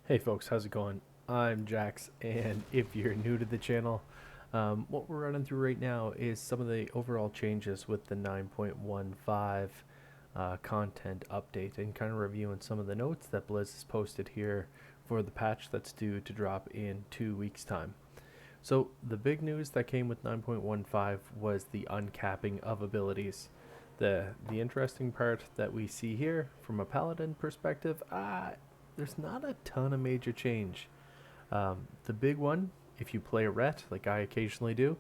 Hey folks, how's it going? I'm Jax, and if you're new to the channel, what we're running through right now is some of the overall changes with the 9.15 content update, and kind of reviewing some of the notes that Blizz has posted here for the patch that's due to drop in 2 weeks' time. So the big news that came with 9.15 was the uncapping of abilities. The interesting part that we see here from a paladin perspective, there's not a ton of major change. The big one, if you play a ret like I occasionally do,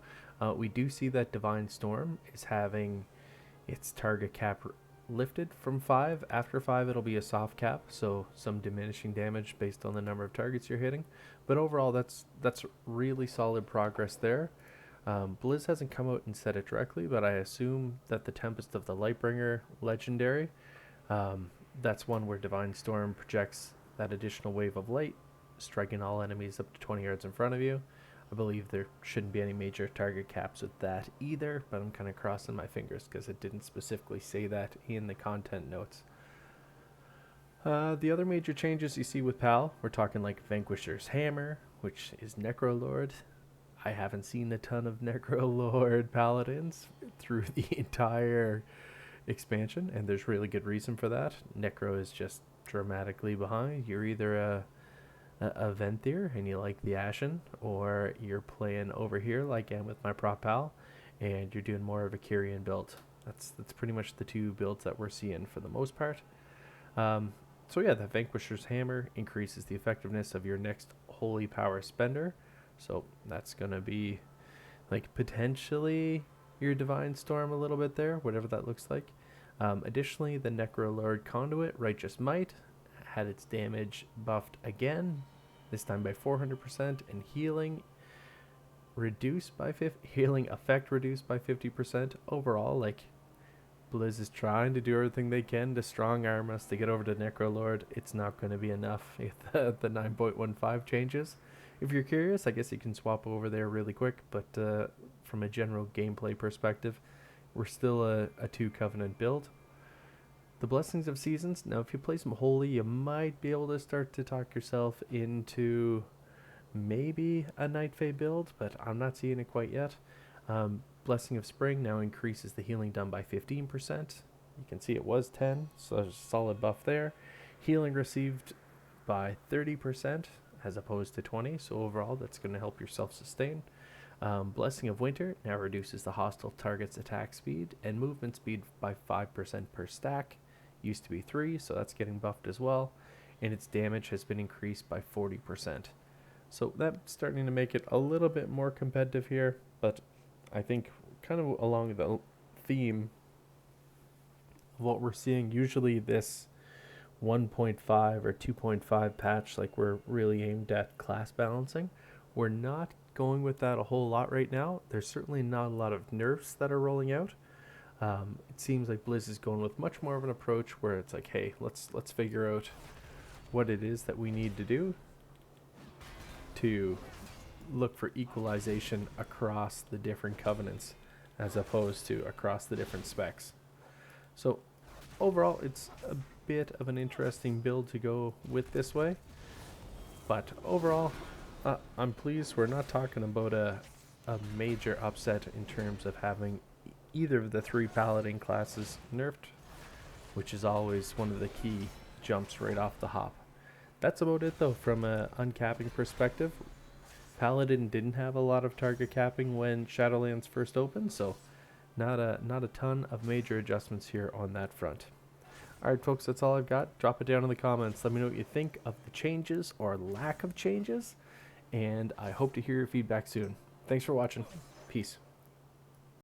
we do see that Divine Storm is having its target cap lifted from 5. After 5 it'll be a soft cap, so some diminishing damage based on the number of targets you're hitting. But overall that's really solid progress there. Blizz hasn't come out and said it directly, but I assume that the Tempest of the Lightbringer legendary, that's one where Divine Storm projects that additional wave of light, striking all enemies up to 20 yards in front of you. I believe there shouldn't be any major target caps with that either, but I'm kind of crossing my fingers because it didn't specifically say that in the content notes. The other major changes you see with PAL, we're talking like Vanquisher's Hammer, which is Necro Lord. I haven't seen a ton of Necro Lord Paladins through the entire expansion, and there's really good reason for that. Necro is just dramatically behind. You're either a Venthyr and you like the Ashen, or you're playing over here like I am with my prop pal, and you're doing more of a Kyrian build. That's pretty much the two builds that we're seeing for the most part. So yeah, the Vanquisher's Hammer increases the effectiveness of your next holy power spender. So that's going to be like potentially your Divine Storm a little bit there, whatever that looks like. Additionally, the Necro Lord Conduit, Righteous Might, had its damage buffed again, this time by 400%, and healing reduced by healing effect reduced by 50%. Overall, like, Blizz is trying to do everything they can to strong arm us to get over to Necro Lord. It's not going to be enough if the 9.15 changes. If you're curious, I guess you can swap over there really quick, but from a general gameplay perspective, we're still a 2 Covenant build. The Blessings of Seasons, now if you play some Holy, you might be able to start to talk yourself into maybe a Night Fae build, but I'm not seeing it quite yet. Blessing of Spring now increases the healing done by 15%. You can see it was 10, so there's a solid buff there. Healing received by 30% as opposed to 20, so overall that's going to help your self-sustain. Blessing of Winter now reduces the hostile target's attack speed and movement speed by 5% per stack. Used to be 3, so that's getting buffed as well. And its damage has been increased by 40%. So that's starting to make it a little bit more competitive here, but I think kind of along the theme of what we're seeing, usually this 1.5 or 2.5 patch, like we're really aimed at class balancing. We're not going with that a whole lot right now. There's certainly not a lot of nerfs that are rolling out. It seems like Blizz is going with much more of an approach where it's like, hey, let's figure out what it is that we need to do to look for equalization across the different covenants as opposed to across the different specs. So overall, it's a bit of an interesting build to go with this way, but overall I'm pleased. We're not talking about a major upset in terms of having either of the 3 paladin classes nerfed, which is always one of the key jumps right off the hop. That's about it though from a uncapping perspective. Paladin didn't have a lot of target capping when Shadowlands first opened, so not a ton of major adjustments here on that front. Alright folks, that's all I've got. Drop it down in the comments. Let me know what you think of the changes or lack of changes, and I hope to hear your feedback soon. Thanks for watching. Peace.